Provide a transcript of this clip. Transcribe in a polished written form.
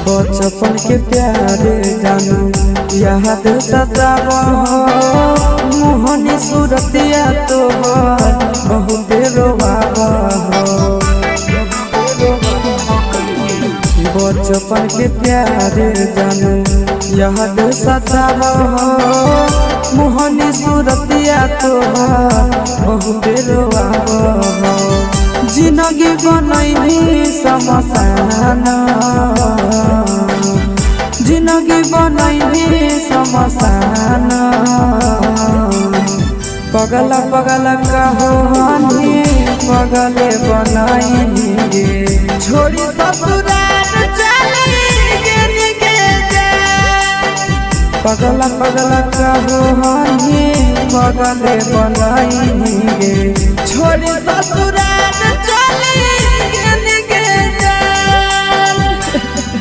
बचपन के प्यारे जानू याद सतावा मोहनी सूरतिया तोहर बहुत रोवावा बचपन के प्यारे जानू याद सतावा मोहनी सूरतिया तोहर बहुत रोवावा जिंदगी बनैली समसान जिंदगी बनैली समसान पगल पगल कहो हनी पगले बनाई छोड़ी ससुराल चली पगल पगल कहो हनी पगले बनाई छोड़ी ससुराल चली